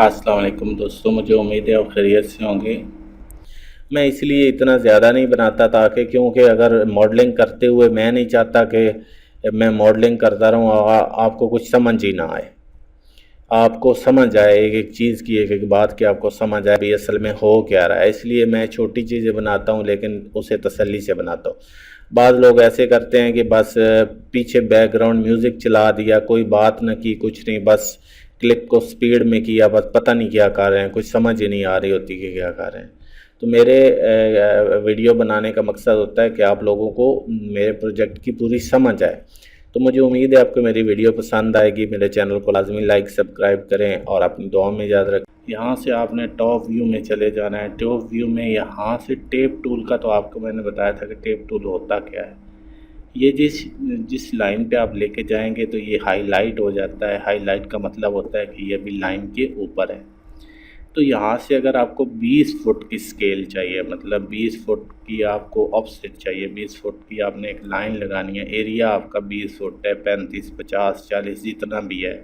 अस्सलाम वालेकुम दोस्तों, मुझे उम्मीद है आप खैरियत से होंगे। मैं इसलिए इतना ज़्यादा नहीं बनाता ताकि क्योंकि अगर मॉडलिंग करते हुए मैं नहीं चाहता कि मैं मॉडलिंग करता रहूँ और आपको कुछ समझ ही ना आए। आपको समझ आए एक एक चीज़ की एक एक बात की आपको समझ आए भी असल में हो क्या रहा है। इसलिए मैं छोटी चीज़ें बनाता हूँ लेकिन उसे तसल्ली से बनाता हूँ। बाद लोग ऐसे करते हैं कि बस पीछे बैकग्राउंड म्यूज़िक चला दिया, कोई बात न की, कुछ नहीं, बस क्लिप को स्पीड में किया, बस पता नहीं क्या कर रहे हैं, कुछ समझ ही नहीं आ रही होती कि क्या कर रहे हैं। तो मेरे वीडियो बनाने का मकसद होता है कि आप लोगों को मेरे प्रोजेक्ट की पूरी समझ आए। तो मुझे उम्मीद है आपको मेरी वीडियो पसंद आएगी। मेरे चैनल को लाजमी लाइक सब्सक्राइब करें और अपनी दुआ में याद रखें। यहाँ से आपने टॉप व्यू में चले जाना है। टॉप व्यू में यहाँ से टेप टूल का, तो आपको मैंने बताया था कि टेप टूल होता क्या है। ये जिस जिस लाइन पे आप लेके जाएंगे तो ये हाईलाइट हो जाता है। हाईलाइट का मतलब होता है कि ये भी लाइन के ऊपर है। तो यहाँ से अगर आपको 20 फुट की स्केल चाहिए, मतलब 20 फुट की आपको ऑफसेट चाहिए, 20 फुट की आपने एक लाइन लगानी है। एरिया आपका 20 फुट है, 35, 50, 40 जितना भी है,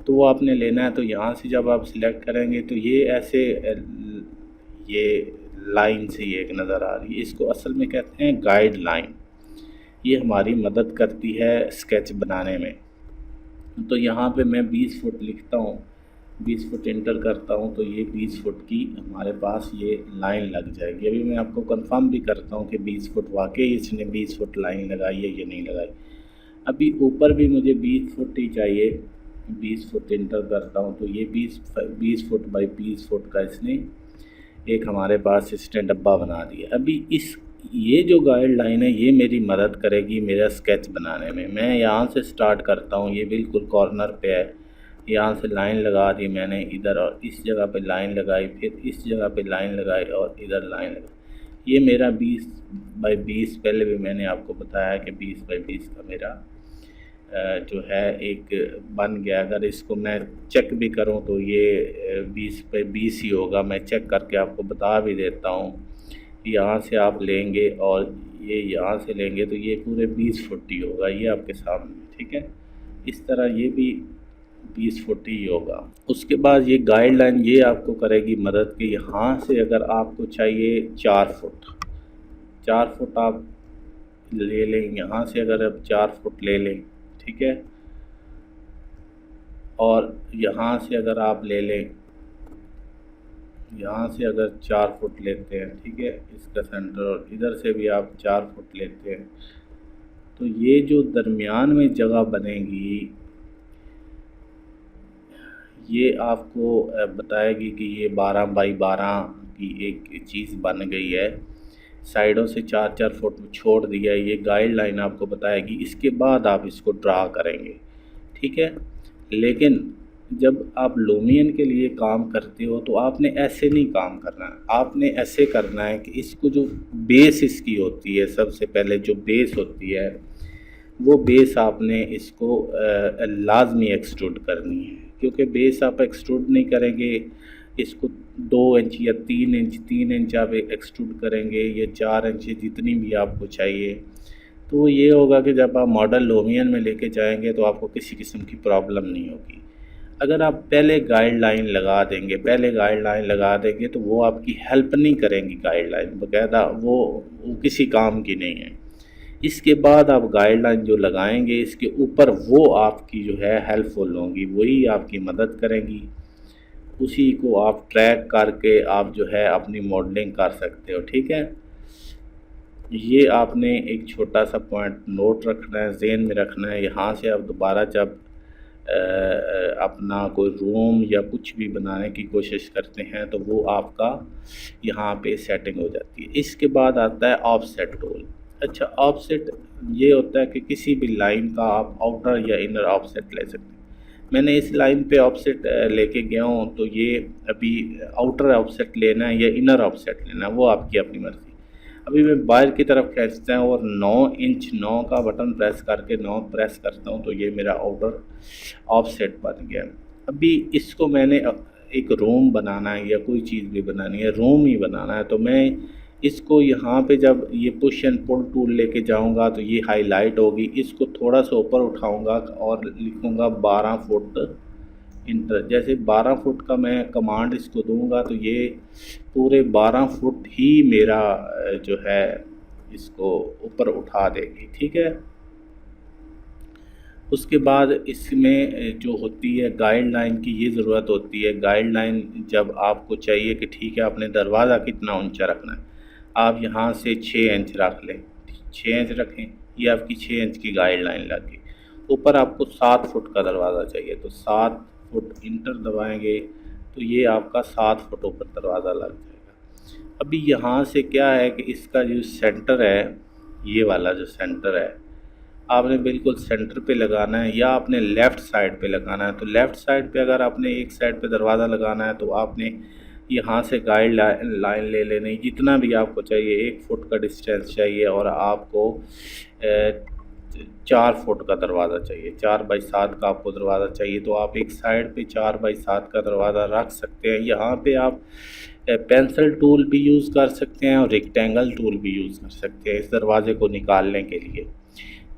तो वो आपने लेना है। तो यहाँ से जब आप सिलेक्ट करेंगे तो ये ऐसे ये लाइन सी एक नज़र आ रही है, इसको असल में कहते हैं गाइड लाइन। ये हमारी मदद करती है स्केच बनाने में। तो यहाँ पे मैं 20 फुट लिखता हूँ, 20 फुट इंटर करता हूँ, तो ये 20 फुट की हमारे पास ये लाइन लग जाएगी। अभी मैं आपको कंफर्म भी करता हूँ कि 20 फुट वाकई इसने 20 फुट लाइन लगाई है या नहीं लगाई। अभी ऊपर भी मुझे 20 फुट ही चाहिए, 20 फुट इंटर करता हूँ, तो ये 20 फुट बाई 20 फुट का इसने एक हमारे पास इसने डब्बा बना दिया। अभी इस ये जो गाइडलाइन है ये मेरी मदद करेगी मेरा स्केच बनाने में। मैं यहाँ से स्टार्ट करता हूँ, ये बिल्कुल कॉर्नर पे है, यहाँ से लाइन लगा दी मैंने इधर, और इस जगह पे लाइन लगाई, फिर इस जगह पे लाइन लगाई और इधर लाइन लगाई। ये मेरा 20 बाई 20, पहले भी मैंने आपको बताया कि 20 बाई 20 का मेरा जो है एक बन गया। अगर इसको मैं चेक भी करूं तो ये 20 बाई 20 ही होगा। मैं चेक करके आपको बता भी देता हूं। यहाँ से आप लेंगे और ये यहाँ से लेंगे तो ये पूरे 20 फुट ही होगा, ये आपके सामने, ठीक है। इस तरह ये भी 20 फुट ही होगा। उसके बाद ये गाइडलाइन ये आपको करेगी मदद कि यहाँ से अगर आपको चाहिए 4 फुट, 4 फुट आप ले लें। यहाँ से अगर आप 4 फुट ले लें, ठीक है, और यहाँ से अगर आप ले लें, यहाँ से अगर 4 फुट लेते हैं, ठीक है, इसका सेंटर, और इधर से भी आप 4 फुट लेते हैं, तो ये जो दरमियान में जगह बनेगी ये आपको बताएगी कि ये 12 बाई 12 की एक चीज़ बन गई है। साइडों से 4-4 फुट छोड़ दिया है, ये गाइडलाइन आपको बताएगी। इसके बाद आप इसको ड्रा करेंगे, ठीक है। लेकिन जब आप लूमियन के लिए काम करते हो तो आपने ऐसे नहीं काम करना है, आपने ऐसे करना है कि इसको जो बेस इसकी होती है, सबसे पहले जो बेस होती है वो बेस आपने इसको लाजमी एक्सट्रूड करनी है। क्योंकि बेस आप एक्सट्रूड नहीं करेंगे, इसको 2 इंच या 3 इंच आप एक्सट्रूड करेंगे या 4 इंच, जितनी भी आपको चाहिए, तो ये होगा कि जब आप मॉडल लूमियन में लेके जाएंगे तो आपको किसी किस्म की प्रॉब्लम नहीं होगी। अगर आप पहले गाइडलाइन लगा देंगे तो वो आपकी हेल्प नहीं करेंगी। गाइडलाइन बाकायदा वो किसी काम की नहीं है। इसके बाद आप गाइडलाइन जो लगाएंगे इसके ऊपर वो आपकी जो है हेल्पफुल होंगी, वही आपकी मदद करेंगी। उसी को आप ट्रैक करके आप जो है अपनी मॉडलिंग कर सकते हो, ठीक है। ये आपने एक छोटा सा पॉइंट नोट रखना है, ज़हन में रखना है। यहाँ से आप दोबारा जब अपना कोई रूम या कुछ भी बनाने की कोशिश करते हैं तो वो आपका यहाँ पे सेटिंग हो जाती है। इसके बाद आता है ऑफसेट टूल। अच्छा, ऑफसेट ये होता है कि किसी भी लाइन का आप आउटर या इनर ऑफसेट ले सकते हैं। मैंने इस लाइन पे ऑफसेट लेके गया हूँ, तो ये अभी आउटर ऑफसेट लेना है या इनर ऑफसेट लेना है वो आपकी अपनी मर्ज़ी। अभी मैं बाहर की तरफ खींचता हूँ और 9 इंच 9 का बटन प्रेस करके 9 प्रेस करता हूँ तो ये मेरा आउटर ऑफसेट बन गया। अभी इसको मैंने एक रूम बनाना है या कोई चीज़ भी बनानी है, रूम ही बनाना है, तो मैं इसको यहाँ पे जब ये पुश एंड पुल टूल लेके जाऊँगा तो ये हाईलाइट होगी। इसको थोड़ा सा ऊपर उठाऊँगा और लिखूँगा 12 फुट इंटर, जैसे 12 फुट का मैं कमांड इसको दूंगा तो ये पूरे 12 फुट ही मेरा जो है इसको ऊपर उठा देगी। ठीक है। उसके बाद इसमें जो होती है गाइडलाइन की ये ज़रूरत होती है। गाइडलाइन जब आपको चाहिए कि ठीक है आपने दरवाज़ा कितना ऊंचा रखना है, आप यहाँ से 6 इंच रख लें, 6 इंच रखें, ये आपकी 6 इंच की गाइडलाइन लग गई। ऊपर आपको 7 फुट का दरवाज़ा चाहिए तो 7 फुट इंटर दबाएंगे तो ये आपका 7 फुट ऊपर दरवाज़ा लग जाएगा। अभी यहाँ से क्या है कि इसका जो सेंटर है, ये वाला जो सेंटर है आपने बिल्कुल सेंटर पे लगाना है या आपने लेफ़्ट साइड पे लगाना है। तो लेफ़्ट साइड पे अगर आपने एक साइड पे दरवाज़ा लगाना है तो आपने यहाँ से गाइड लाइन ले लेनी, जितना भी आपको चाहिए, 1 फुट का डिस्टेंस चाहिए और आपको 4 फुट का दरवाज़ा चाहिए, 4 बाई 7 का आपको दरवाज़ा चाहिए। तो आप एक साइड पे 4 बाई 7 का दरवाज़ा रख सकते हैं। यहाँ पे आप पेंसिल टूल भी यूज़ कर सकते हैं और रेक्टेंगल टूल भी यूज़ कर सकते हैं इस दरवाज़े को निकालने के लिए।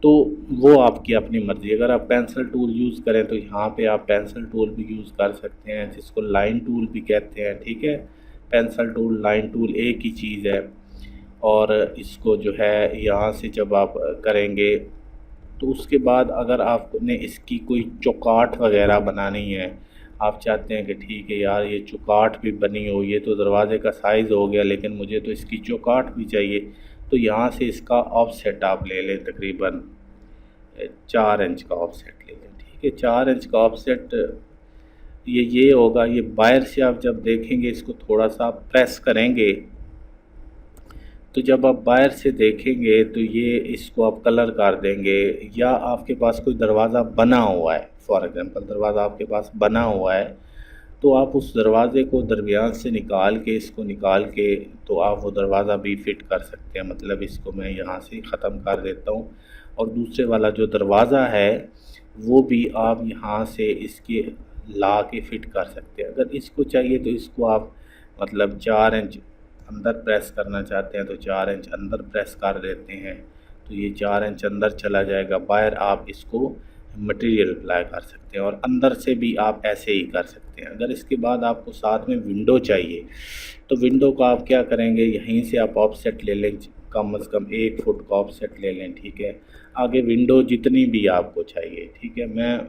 तो वो आपकी अपनी मर्ज़ी। अगर आप पेंसिल टूल यूज़ करें तो यहाँ पे आप पेंसिल टूल भी यूज़ कर सकते हैं, जिसको लाइन टूल भी कहते हैं। ठीक है। पेंसिल टूल, लाइन टूल एक ही चीज़ है। और इसको जो है यहाँ से जब आप करेंगे तो उसके बाद अगर आपने इसकी कोई चौकाट वगैरह बनानी है, आप चाहते हैं कि ठीक है यार ये चौकाट भी बनी हो, ये तो दरवाज़े का साइज़ हो गया लेकिन मुझे तो इसकी चौकाट भी चाहिए, तो यहाँ से इसका ऑफसेट आप ले लें, तकरीबन 4 इंच का ऑफसेट ले लें। ठीक है। 4 इंच का ऑफसेट ये होगा। ये बाहर से आप जब देखेंगे इसको थोड़ा सा प्रेस करेंगे तो जब आप बाहर से देखेंगे तो ये इसको आप कलर कर देंगे, या आपके पास कोई दरवाज़ा बना हुआ है, फॉर एग्ज़ाम्पल दरवाज़ा आपके पास बना हुआ है तो आप उस दरवाज़े को दरमियान से निकाल के, इसको निकाल के तो आप वो दरवाज़ा भी फ़िट कर सकते हैं। मतलब इसको मैं यहाँ से ख़त्म कर देता हूँ और दूसरे वाला जो दरवाज़ा है वो भी आप यहाँ से इसके ला के फ़िट कर सकते हैं। अगर इसको चाहिए तो इसको आप मतलब 4 इंच अंदर प्रेस करना चाहते हैं तो 4 इंच अंदर प्रेस कर देते हैं तो ये 4 इंच अंदर चला जाएगा। बाहर आप इसको मटेरियल अप्लाई कर सकते हैं और अंदर से भी आप ऐसे ही कर सकते हैं। अगर इसके बाद आपको साथ में विंडो चाहिए तो विंडो को आप क्या करेंगे, यहीं से आप ऑफसेट ले लें, कम से कम 1 फुट का ऑफसेट ले लें। ठीक है। आगे विंडो जितनी भी आपको चाहिए। ठीक है। मैं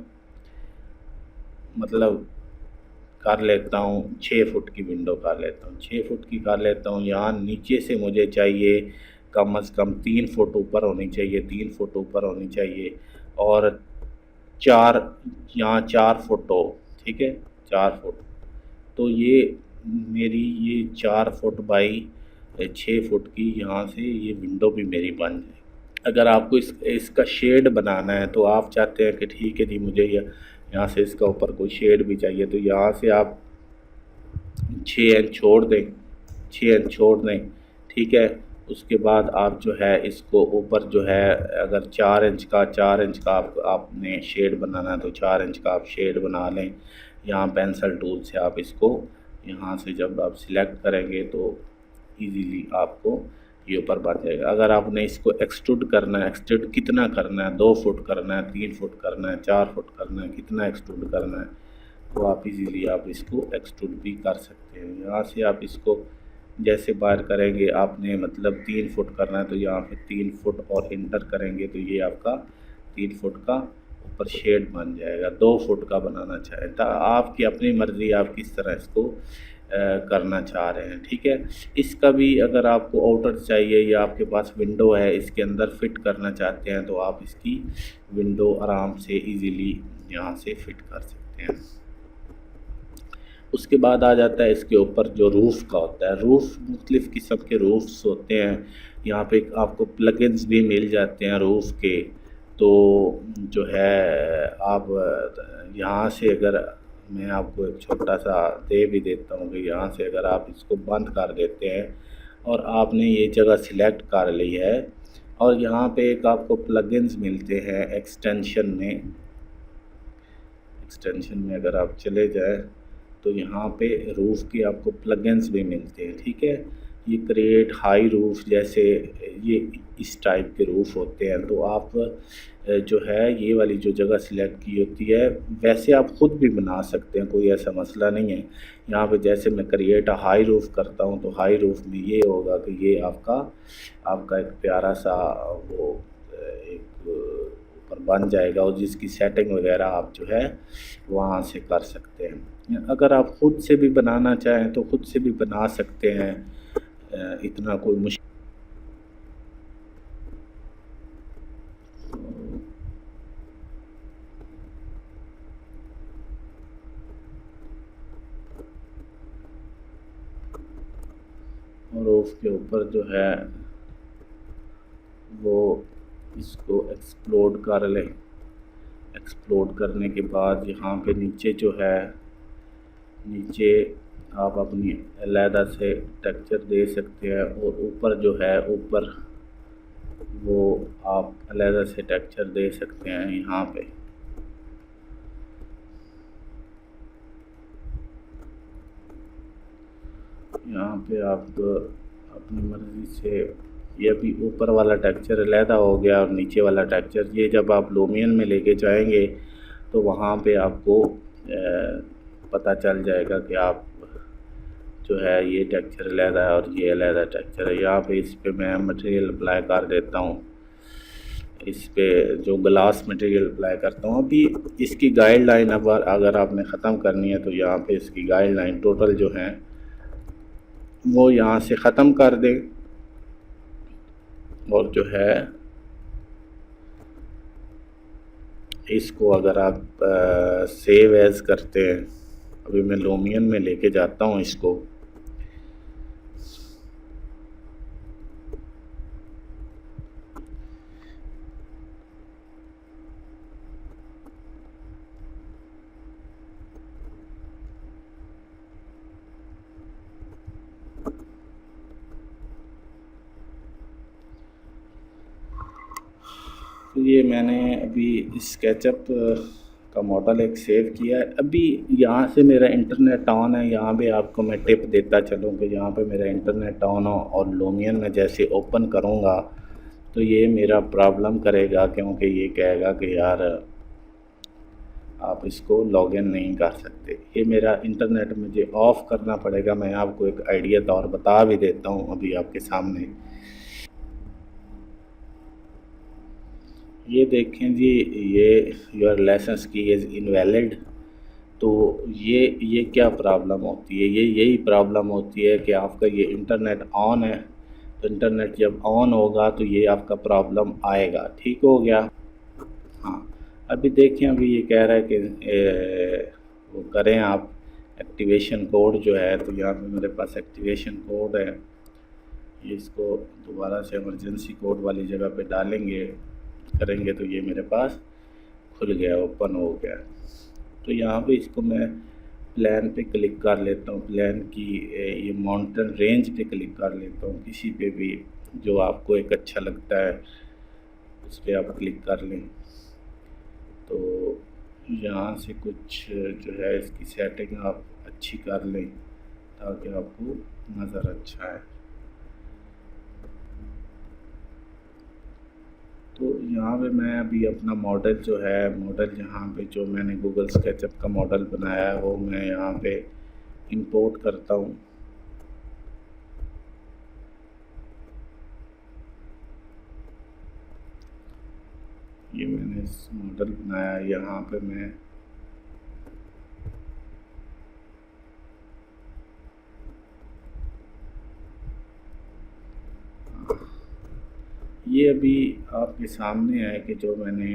मतलब कर लेता हूँ 6 फुट की विंडो कर लेता हूँ, 6 फुट की कर लेता हूँ। यहाँ नीचे से मुझे चाहिए कम से कम 3 फुट ऊपर होनी चाहिए, 3 फुट ऊपर होनी चाहिए और 4 यहाँ 4 फुट हो। ठीक है। 4 फुट तो ये मेरी ये 4 फुट बाई 6 फुट की यहाँ से ये विंडो भी मेरी बन जाए। अगर आपको इसका शेड बनाना है तो आप चाहते हैं कि ठीक है जी मुझे यहाँ से इसका ऊपर कोई शेड भी चाहिए तो यहाँ से आप 6 इंच छोड़ दें, 6 इंच छोड़ दें। ठीक है। उसके बाद आप जो है इसको ऊपर जो है अगर 4 इंच का आपने शेड बनाना है तो 4 इंच का आप शेड बना लें। यहाँ पेंसिल टूल से आप इसको यहाँ से जब आप सिलेक्ट करेंगे तो इजीली आपको ये ऊपर बन जाएगा। अगर आपने इसको एक्सट्रूड करना है, एक्सट्रूड कितना करना है, 2 फुट करना है, 3 फुट करना है, 4 फुट करना है, कितना एक्सट्रूड करना है तो आप इजीली आप इसको एक्सट्रूड भी कर सकते हैं। यहाँ से आप इसको जैसे बाहर करेंगे, आपने मतलब 3 फुट करना है तो यहाँ पे 3 फुट और इंटर करेंगे तो ये आपका 3 फुट का ऊपर शेड बन जाएगा। 2 फुट का बनाना चाहें तो आपकी अपनी मर्ज़ी, आप किस तरह इसको करना चाह रहे हैं। ठीक है। इसका भी अगर आपको आउटर चाहिए या आपके पास विंडो है इसके अंदर फिट करना चाहते हैं तो आप इसकी विंडो आराम से इजीली यहाँ से फिट कर सकते हैं। उसके बाद आ जाता है इसके ऊपर जो रूफ़ का होता है। रूफ़ मुख्तलिफ़ किस्म के रूफ्स होते हैं। यहाँ पे आपको प्लगइन्स भी मिल जाते हैं रूफ़ के। तो जो है आप यहाँ से अगर मैं आपको एक छोटा सा दे भी देता हूँ कि यहाँ से अगर आप इसको बंद कर देते हैं और आपने ये जगह सिलेक्ट कर ली है और यहाँ पे एक आपको प्लगइन्स मिलते हैं एक्सटेंशन में अगर आप चले जाएं तो यहाँ पे रूफ़ की आपको प्लगइन्स भी मिलते हैं। ठीक है। ये क्रिएट हाई रूफ, जैसे ये इस टाइप के रूफ होते हैं। तो आप जो है ये वाली जो जगह सिलेक्ट की होती है, वैसे आप ख़ुद भी बना सकते हैं, कोई ऐसा मसला नहीं है। यहाँ पे जैसे मैं क्रिएट हाई रूफ करता हूँ तो हाई रूफ में ये होगा कि ये आपका एक प्यारा सा वो एक ऊपर बन जाएगा, और जिसकी सेटिंग वगैरह आप जो है वहाँ से कर सकते हैं। अगर आप ख़ुद से भी बनाना चाहें तो ख़ुद से भी बना सकते हैं, इतना कोई मुश्किल। और उसके ऊपर जो है वो इसको एक्सप्लोड कर लें। एक्सप्लोड करने के बाद यहाँ पे नीचे जो है, नीचे आप अपनी अलहदा से टेक्सचर दे सकते हैं, और ऊपर जो है ऊपर वो आप अलहदा से टेक्सचर दे सकते हैं यहाँ पे। यहाँ पे आप अपनी मर्ज़ी से, ये अभी ऊपर वाला टेक्सचर अलहदा हो गया और नीचे वाला टेक्सचर, ये जब आप लूमियन में लेके जाएंगे तो वहाँ पे आपको पता चल जाएगा कि आप जो है ये टेक्सचर अलहदा है और ये अलहदा टेक्सचर है। यहाँ पे इस पे मैं मटेरियल अप्लाई कर देता हूँ, इस पे जो ग्लास मटेरियल अप्लाई करता हूँ। अभी इसकी गाइडलाइन अब अगर आपने ख़त्म करनी है तो यहाँ पे इसकी गाइडलाइन टोटल जो है वो यहाँ से ख़त्म कर दें, और जो है इसको अगर आप सेव एज़ करते हैं, अभी मैं लूमियन में लेके जाता हूँ इसको। तो ये मैंने अभी स्केचअप का मॉडल एक सेव किया है। अभी यहाँ से मेरा इंटरनेट ऑन है, यहाँ पे आपको मैं टिप देता चलूँ कि यहाँ पे मेरा इंटरनेट ऑन हो और लूमियन में जैसे ओपन करूँगा तो ये मेरा प्रॉब्लम करेगा, क्योंकि ये कहेगा कि यार आप इसको लॉगिन नहीं कर सकते। ये मेरा इंटरनेट मुझे ऑफ़ करना पड़ेगा। मैं आपको एक आइडिया तौर बता भी देता हूँ अभी आपके सामने। ये देखें जी, ये योर लाइसेंस की इज़ इनवैलिड। तो ये क्या प्रॉब्लम होती है? ये यही प्रॉब्लम होती है कि आपका ये इंटरनेट ऑन है, तो इंटरनेट जब ऑन होगा तो ये आपका प्रॉब्लम आएगा। ठीक हो गया? हाँ, अभी देखें, अभी ये कह रहा है कि वो करें आप एक्टिवेशन कोड जो है, तो यहाँ पे मेरे पास एक्टिवेशन कोड है। ये इसको दोबारा से इमरजेंसी कोड वाली जगह पे डालेंगे, करेंगे तो ये मेरे पास खुल गया, ओपन हो गया। तो यहाँ पे इसको मैं प्लान पे क्लिक कर लेता हूँ, प्लान की ये माउंटेन रेंज पे क्लिक कर लेता हूँ, किसी पे भी जो आपको एक अच्छा लगता है उस पर आप क्लिक कर लें। तो यहाँ से कुछ जो है इसकी सेटिंग आप अच्छी कर लें ताकि आपको नज़र अच्छा आए। तो यहाँ पे मैं अभी अपना मॉडल जो है, मॉडल यहाँ पे जो मैंने गूगल स्केचअप का मॉडल बनाया है वो मैं यहाँ पे इंपोर्ट करता हूँ। ये मैंने इस मॉडल बनाया, यहाँ पे मैं ये अभी आपके सामने है कि जो मैंने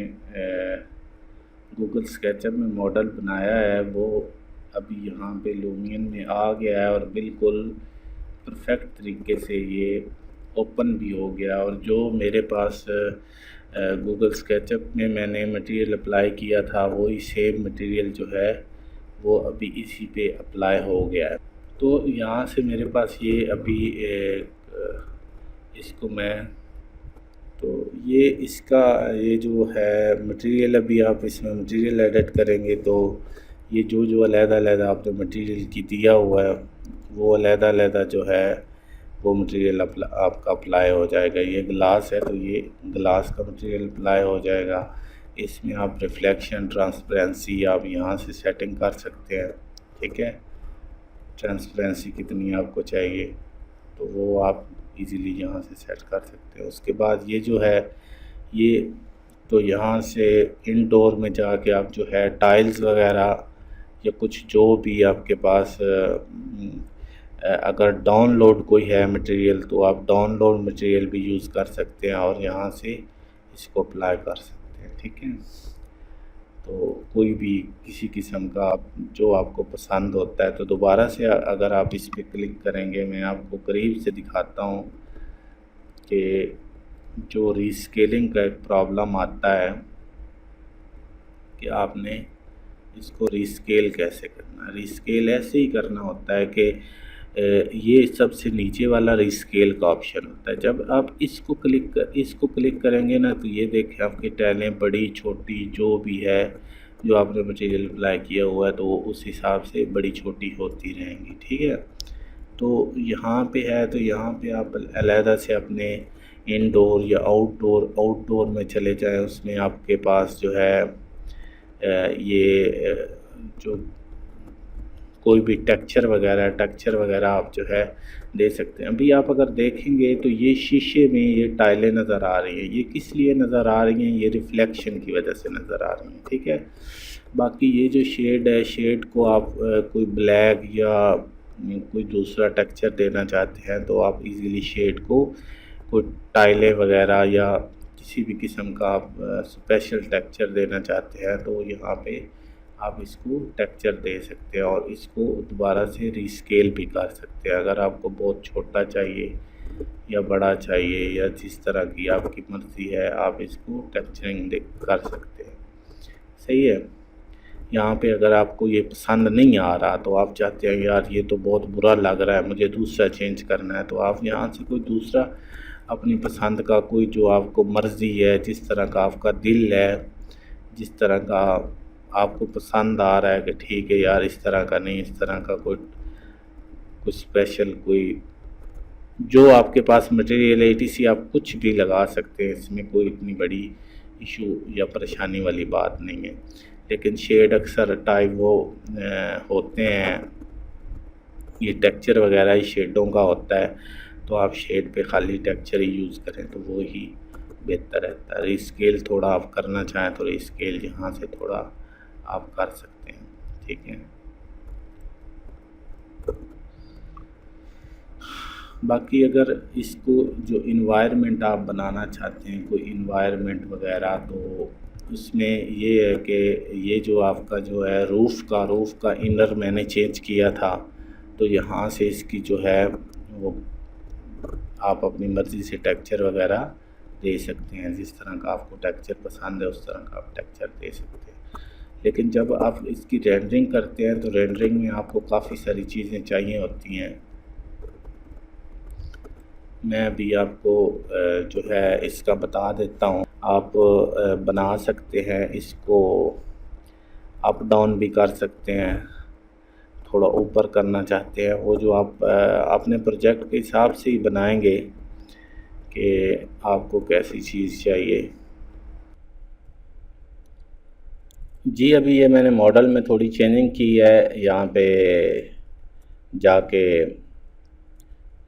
गूगल स्केचअप में मॉडल बनाया है वो अभी यहाँ पे लूमियन में आ गया है, और बिल्कुल परफेक्ट तरीके से ये ओपन भी हो गया। और जो मेरे पास गूगल स्केचअप में मैंने मटेरियल अप्लाई किया था वही सेम मटेरियल जो है वो अभी इसी पे अप्लाई हो गया है। तो यहाँ से मेरे पास ये अभी इसको मैं, तो ये इसका ये जो है मटेरियल, अभी आप इसमें मटेरियल एडिट करेंगे तो ये जो अलहदा आपने मटेरियल की दिया हुआ है वो अलहदा जो है वो मटेरियल आपका अप्लाई हो जाएगा। ये ग्लास है तो ये ग्लास का मटेरियल अप्लाई हो जाएगा। इसमें आप रिफ्लेक्शन, ट्रांसपेरेंसी आप यहाँ से सेटिंग कर सकते हैं, ठीक है। ट्रांसपेरेंसी कितनी आपको चाहिए तो वो आप इजीली यहाँ से सेट कर सकते हैं। उसके बाद ये जो है ये तो यहाँ से इनडोर में जाके आप जो है टाइल्स वगैरह या कुछ जो भी आपके पास अगर डाउनलोड कोई है मटेरियल तो आप डाउनलोड मटेरियल भी यूज़ कर सकते हैं और यहाँ से इसको अप्लाई कर सकते हैं, ठीक है। तो कोई भी किसी किस्म का जो आपको पसंद होता है तो दोबारा से अगर आप इस पर क्लिक करेंगे, मैं आपको करीब से दिखाता हूँ कि जो रीस्केलिंग का एक प्रॉब्लम आता है कि आपने इसको रीस्केल कैसे करना है। रीस्केल ऐसे ही करना होता है कि ये सबसे नीचे वाला रीस्केल का ऑप्शन होता है। जब आप इसको क्लिक करेंगे ना तो ये देखें आपकी टाइलें बड़ी छोटी जो भी है, जो आपने मटेरियल अप्लाई किया हुआ है तो वो उस हिसाब से बड़ी छोटी होती रहेंगी, ठीक है। तो यहाँ पे है तो यहाँ पे आप अलहदा से अपने इनडोर या आउटडोर में चले जाएं। उसमें आपके पास जो है ये जो कोई भी टेक्सचर वगैरह आप जो है दे सकते हैं। अभी आप अगर देखेंगे तो ये शीशे में ये टाइलें नज़र आ रही हैं, ये किस लिए नज़र आ रही हैं, ये रिफ्लेक्शन की वजह से नज़र आ रही हैं, ठीक है। बाकी ये जो शेड है, शेड को आप कोई ब्लैक या कोई दूसरा टेक्सचर देना चाहते हैं तो आप इजीली शेड को कोई टाइलें वगैरह या किसी भी किस्म का आप स्पेशल टेक्सचर देना चाहते हैं तो यहाँ पे आप इसको टेक्सचर दे सकते हैं और इसको दोबारा से रीस्केल भी कर सकते हैं। अगर आपको बहुत छोटा चाहिए या बड़ा चाहिए या जिस तरह की आपकी मर्ज़ी है आप इसको टेक्सचरिंग कर सकते हैं, सही है। यहाँ पे अगर आपको ये पसंद नहीं आ रहा तो आप चाहते हैं यार ये तो बहुत बुरा लग रहा है, मुझे दूसरा चेंज करना है, तो आप यहाँ से कोई दूसरा अपनी पसंद का कोई जो आपको मर्ज़ी है, जिस तरह का आपका दिल है, जिस तरह का आपको पसंद आ रहा है कि ठीक है यार इस तरह का नहीं, इस तरह का कोई स्पेशल कोई जो आपके पास मटेरियल है etc आप कुछ भी लगा सकते हैं। इसमें कोई इतनी बड़ी इशू या परेशानी वाली बात नहीं है। लेकिन शेड अक्सर टाइप वो होते हैं, ये टेक्सचर वगैरह ही शेडों का होता है तो आप शेड पे खाली टेक्सचर ही यूज़ करें तो वो ही बेहतर रहता है। रीस्केल थोड़ा आप करना चाहें तो रीस्केल यहाँ से थोड़ा आप कर सकते हैं, ठीक है। बाकी अगर इसको जो इन्वायरमेंट आप बनाना चाहते हैं, कोई इन्वायरमेंट वगैरह, तो उसमें ये है कि ये जो आपका जो है रूफ़ का इनर मैंने चेंज किया था तो यहाँ से इसकी जो है वो आप अपनी मर्ज़ी से टेक्सचर वगैरह दे सकते हैं। जिस तरह का आपको टेक्सचर पसंद है उस तरह का आप टेक्सचर दे सकते हैं। लेकिन जब आप इसकी रेंडरिंग करते हैं तो रेंडरिंग में आपको काफ़ी सारी चीज़ें चाहिए होती हैं। मैं अभी आपको जो है इसका बता देता हूँ। आप बना सकते हैं, इसको अप डाउन भी कर सकते हैं, थोड़ा ऊपर करना चाहते हैं, वो जो आप अपने प्रोजेक्ट के हिसाब से ही बनाएंगे कि आपको कैसी चीज़ चाहिए। जी अभी ये मैंने मॉडल में थोड़ी चेंजिंग की है, यहाँ पे जाके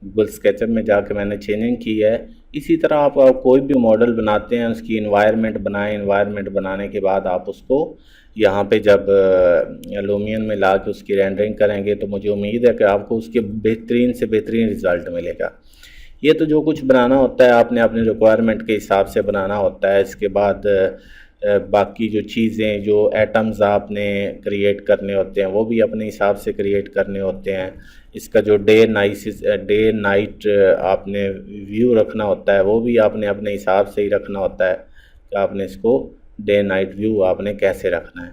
गूगल स्केचअप में जाके मैंने चेंजिंग की है। इसी तरह आप कोई भी मॉडल बनाते हैं उसकी इन्वायरमेंट बनाएं। इन्वायरमेंट बनाने के बाद आप उसको यहाँ पे जब लूमियन में ला के उसकी रेंडरिंग करेंगे तो मुझे उम्मीद है कि आपको उसके बेहतरीन से बेहतरीन रिज़ल्ट मिलेगा। ये तो जो कुछ बनाना होता है आपने अपने रिक्वायरमेंट के हिसाब से बनाना होता है। इसके बाद बाकी जो चीज़ें जो एटम्स आपने क्रिएट करने होते हैं वो भी अपने हिसाब से क्रिएट करने होते हैं। इसका जो डे नाइट आपने व्यू रखना होता है वो भी आपने अपने हिसाब से ही रखना होता है कि आपने इसको डे नाइट व्यू आपने कैसे रखना है।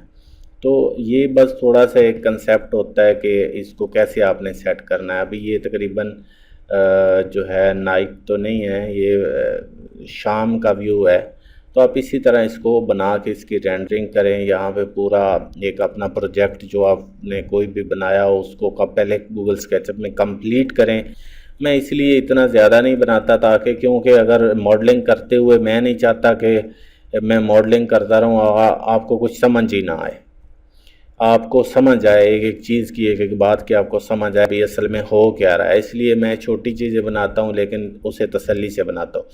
तो ये बस थोड़ा सा एक कंसेप्ट होता है कि इसको कैसे आपने सेट करना है। अभी ये तकरीबन जो है नाइट तो नहीं है, ये शाम का व्यू है। तो आप इसी तरह इसको बना के इसकी रेंडरिंग करें। यहाँ पे पूरा एक अपना प्रोजेक्ट जो आपने कोई भी बनाया हो उसको पहले गूगल स्केचअप में कंप्लीट करें। मैं इसलिए इतना ज़्यादा नहीं बनाता ताकि, क्योंकि अगर मॉडलिंग करते हुए मैं नहीं चाहता कि मैं मॉडलिंग करता रहूँ और आपको कुछ समझ ही ना आए, आपको समझ आए एक एक चीज़ की, एक एक बात की आपको समझ आए भी असल में हो क्या रहा है। इसलिए मैं छोटी चीज़ें बनाता हूँ लेकिन उसे तसल्ली से बनाता हूँ।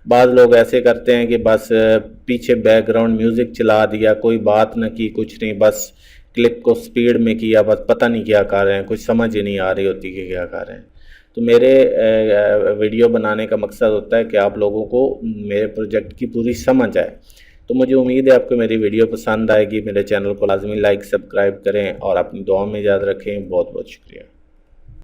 बाज़ लोग ऐसे करते हैं कि बस पीछे बैकग्राउंड म्यूज़िक चला दिया, कोई बात न की, कुछ नहीं, बस क्लिप को स्पीड में किया, बस पता नहीं क्या कर रहे हैं, कुछ समझ ही नहीं आ रही होती कि क्या कर रहे हैं। तो मेरे वीडियो बनाने का मकसद होता है कि आप लोगों को मेरे प्रोजेक्ट की पूरी समझ आए। तो मुझे उम्मीद है आपको मेरी वीडियो पसंद आएगी। मेरे चैनल को लाजमी लाइक सब्सक्राइब करें और अपनी दुआ में याद रखें। बहुत बहुत शुक्रिया।